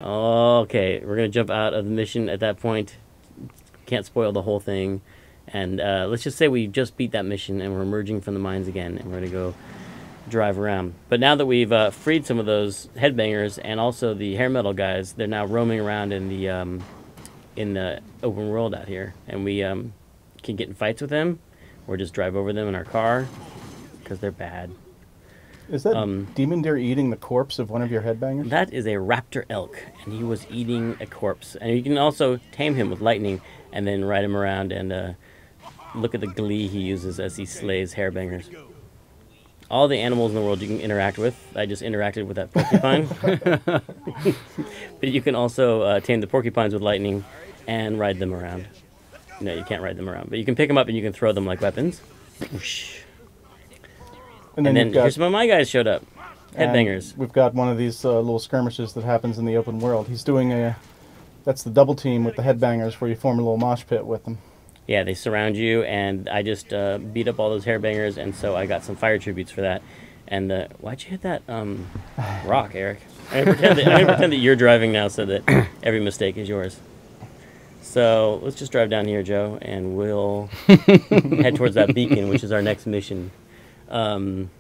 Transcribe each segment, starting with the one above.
Okay, we're gonna jump out of the mission at that point. Can't spoil the whole thing. And let's just say we just beat that mission and we're emerging from the mines again, and we're gonna go drive around. But now that we've freed some of those headbangers and also the hair metal guys, they're now roaming around in the open world out here, and we can get in fights with them, or just drive over them in our car because they're bad. Is that demon deer eating the corpse of one of your headbangers? That is a raptor elk, and he was eating a corpse. And you can also tame him with lightning and then ride him around and look at the glee he uses as he slays hairbangers. All the animals in the world you can interact with. I just interacted with that porcupine. But you can also tame the porcupines with lightning and ride them around. No, you can't ride them around, but you can pick them up and you can throw them like weapons. Whoosh. And then here's some of my guys showed up. Headbangers. We've got one of these little skirmishes that happens in the open world. He's doing that's the double team with the headbangers where you form a little mosh pit with them. Yeah, they surround you, and I just beat up all those hairbangers, and so I got some fire tributes for that. And why'd you hit that rock, Eric? I'm gonna pretend that you're driving now so that every mistake is yours. So let's just drive down here, Joe, and we'll head towards that beacon, which is our next mission. Kind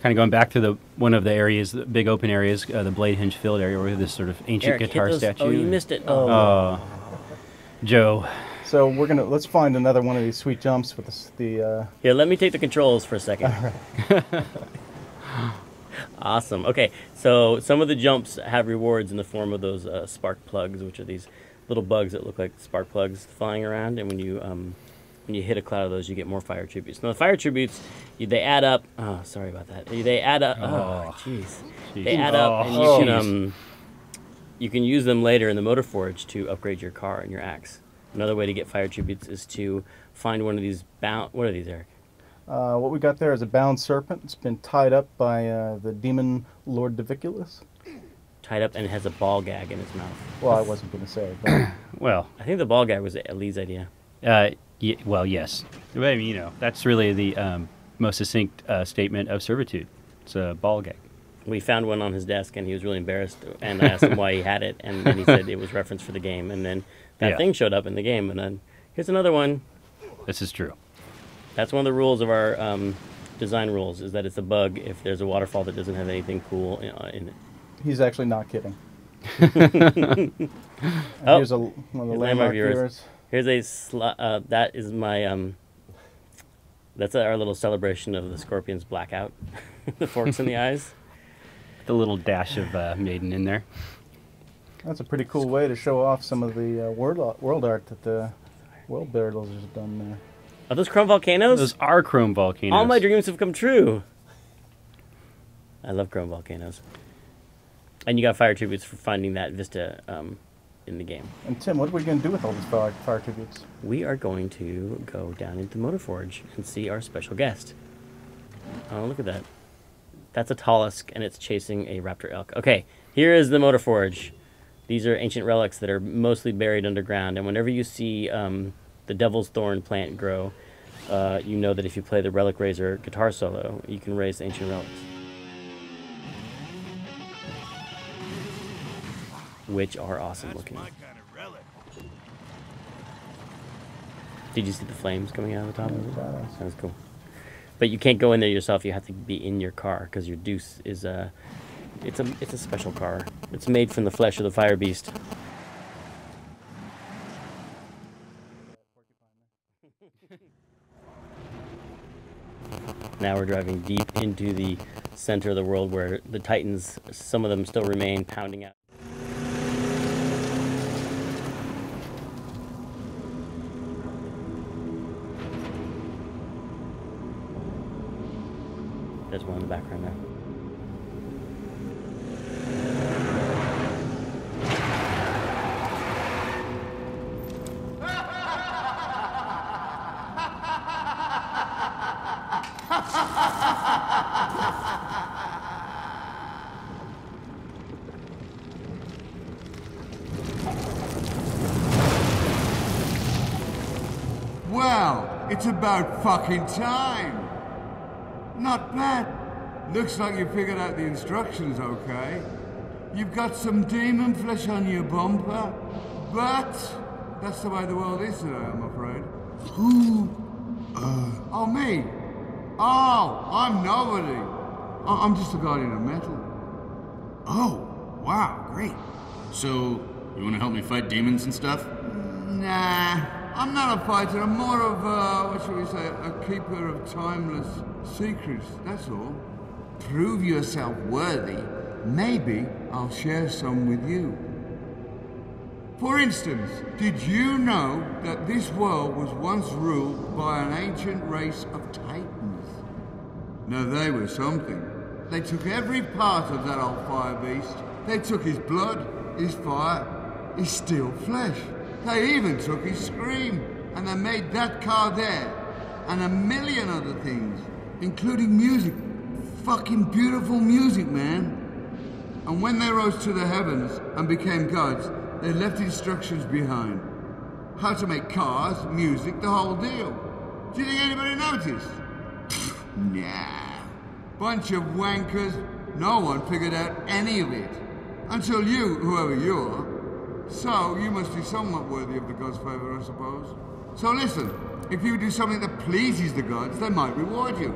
of going back to one of the areas, the big open areas, the Blade Hinge Field area, where we have this sort of ancient Eric, guitar statue. Oh, you missed it. Oh, Joe. So let's find another one of these sweet jumps with the. Here, let me take the controls for a second. All right. Awesome. Okay, so some of the jumps have rewards in the form of those spark plugs, which are these little bugs that look like spark plugs flying around, and when you hit a cloud of those, you get more fire tributes. Now, the fire tributes, they add up. Oh, sorry about that. They add up. Oh, jeez. They add up, and you can use them later in the Motor Forge to upgrade your car and your axe. Another way to get fire tributes is to find one of these bound. What are these, Eric? What we got there is a bound serpent. It's been tied up by the demon Lord Diviculus. Tied up, and it has a ball gag in its mouth. Well, I wasn't going to say it. But Well, I think the ball gag was Lee's idea. well, yes. I mean, that's really the most succinct statement of servitude. It's a ball gag. We found one on his desk, and he was really embarrassed, and I asked him why he had it, and then he said it was reference for the game, and then that thing showed up in the game, and then here's another one. This is true. That's one of the rules of our design rules, is that it's a bug if there's a waterfall that doesn't have anything cool in it. he's actually not kidding. Oh, here's one of the landmark viewers. Here's that is my that's our little celebration of the Scorpion's blackout. The forks in the eyes. The little dash of Maiden in there. That's a pretty cool way to show off some of the world art that the world builders have done there. Are those chrome volcanoes? Those are chrome volcanoes. All my dreams have come true. I love chrome volcanoes. And you got fire tributes for finding that vista in the game. And Tim, what are we going to do with all these fire tributes? We are going to go down into Motor Forge and see our special guest. Oh, look at that. That's a Talisk, and it's chasing a raptor elk. Okay, here is the Motor Forge. These are ancient relics that are mostly buried underground, and whenever you see the Devil's Thorn plant grow, you know that if you play the Relic Raiser guitar solo, you can raise ancient relics. Which are awesome looking. Did you see the flames coming out of the top of it? That was cool. But you can't go in there yourself. You have to be in your car because your Deuce is it's a special car. It's made from the flesh of the fire beast. Now we're driving deep into the center of the world where the Titans, some of them still remain, pounding out. There's one in the background now. Well, it's about fucking time. Not bad. Looks like you figured out the instructions okay. You've got some demon flesh on your bumper, but that's the way the world is today, I'm afraid. Who? Oh, me? Oh, I'm nobody. I'm just a guardian of metal. Oh, wow, great. So, you want to help me fight demons and stuff? Nah, I'm not a fighter. I'm more of, what shall we say, a keeper of timeless secrets, that's all. Prove yourself worthy. Maybe I'll share some with you. For instance, did you know that this world was once ruled by an ancient race of titans? Now they were something. They took every part of that old fire beast. They took his blood, his fire, his steel flesh. They even took his scream. And they made that car there. And a million other things, including music. Fucking beautiful music, man. And when they rose to the heavens and became gods, they left instructions behind. How to make cars, music, the whole deal. Do you think anybody noticed? Nah. Bunch of wankers. No one figured out any of it. Until you, whoever you are. So, you must be somewhat worthy of the gods' favor, I suppose. So listen, if you do something that pleases the gods, they might reward you.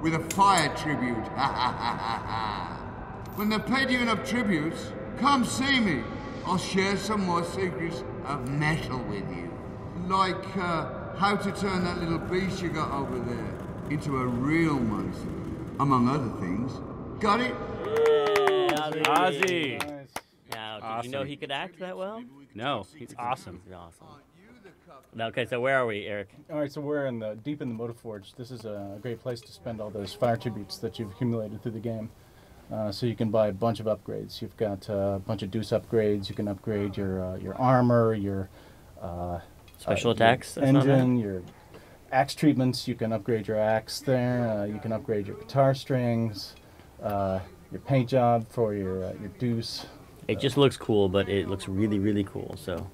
With a fire tribute. When they've paid you enough tributes, come see me. I'll share some more secrets of metal with you. Like how to turn that little beast you got over there into a real monster. Among other things. Got it? Ozzy. Ozzy. Nice. Now, did Awesome. you know he could act that well? No, he's awesome. He's awesome. Okay, so where are we, Eric? All right, so we're deep in the Motor Forge. This is a great place to spend all those fire tributes that you've accumulated through the game. So you can buy a bunch of upgrades. You've got a bunch of Deuce upgrades. You can upgrade your armor, your Special attacks? your engine, your axe treatments. You can upgrade your axe there. You can upgrade your guitar strings, your paint job for your Deuce. It just looks cool, but it looks really, really cool. So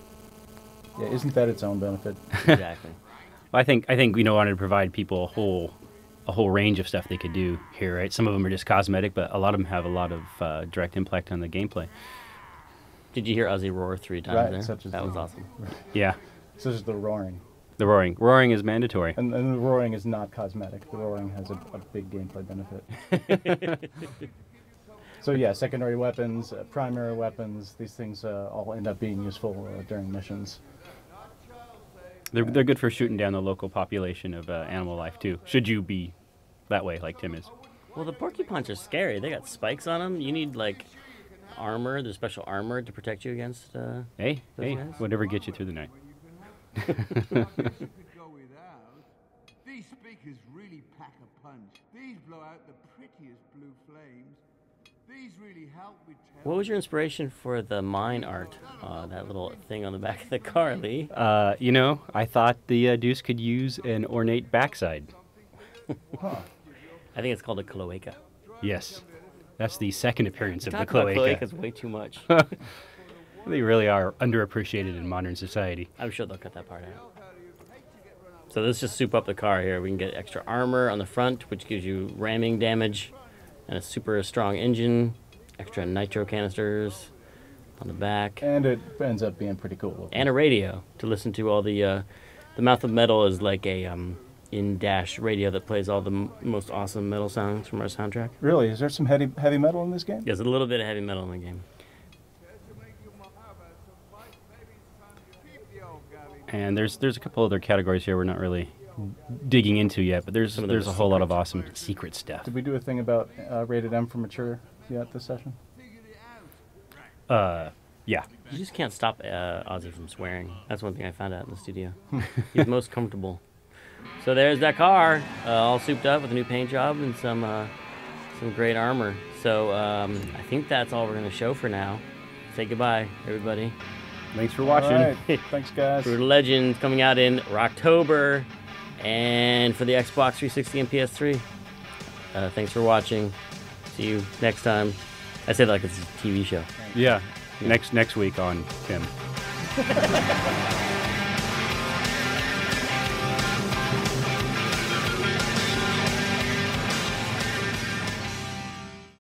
Yeah, isn't that its own benefit? exactly. Well, I think wanted to provide people a whole range of stuff they could do here, right? Some of them are just cosmetic, but a lot of them have a lot of direct impact on the gameplay. Did you hear Ozzy roar 3 times Right, there? such as That the- was awesome. Yeah, Such as the roaring. the roaring. Roaring is mandatory. And the roaring is not cosmetic. The roaring has a big gameplay benefit. So yeah, secondary weapons, primary weapons, these things all end up being useful during missions. They're good for shooting down the local population of animal life too. Should you be that way like Tim is? Well, the porcupines are scary. They got spikes on them. You need, like, armor, there's special armor to protect you against... Hey, Those guys? whatever gets you through the night. Could go without. These speakers really pack a punch. These blow out the prettiest blue flames. These really help with What was your inspiration for the mine art? That little thing on the back of the car, Lee? I thought the Deuce could use an ornate backside. I think it's called a cloaca. Yes, that's the second appearance of the Talk about cloaca. cloacas way too much. They really are underappreciated in modern society. I'm sure they'll cut that part out. So let's just soup up the car here. We can get extra armor on the front, which gives you ramming damage, and a super strong engine, extra nitro canisters on the back, And it ends up being pretty cool. and a radio to listen to all the Mouth of Metal is like a in-dash radio that plays all the most awesome metal songs from our soundtrack. Really, is there some heavy metal in this game? There's a little bit of heavy metal in the game. And there's a couple other categories here we're not really digging into yet, but there's Some of them a are whole lot of awesome secret stuff. Did we do a thing about rated M for mature yet this session? Yeah. You just can't stop Ozzy from swearing. That's one thing I found out in the studio. He's most comfortable. So there's that car, all souped up with a new paint job and some great armor. So I think that's all we're going to show for now. Say goodbye, everybody. Thanks for watching. All right. Thanks, guys. Brutal Legends coming out in October, and for the Xbox 360 and PS3. Thanks for watching. See you next time. I say that like it's a TV show. Yeah. Next week on Tim.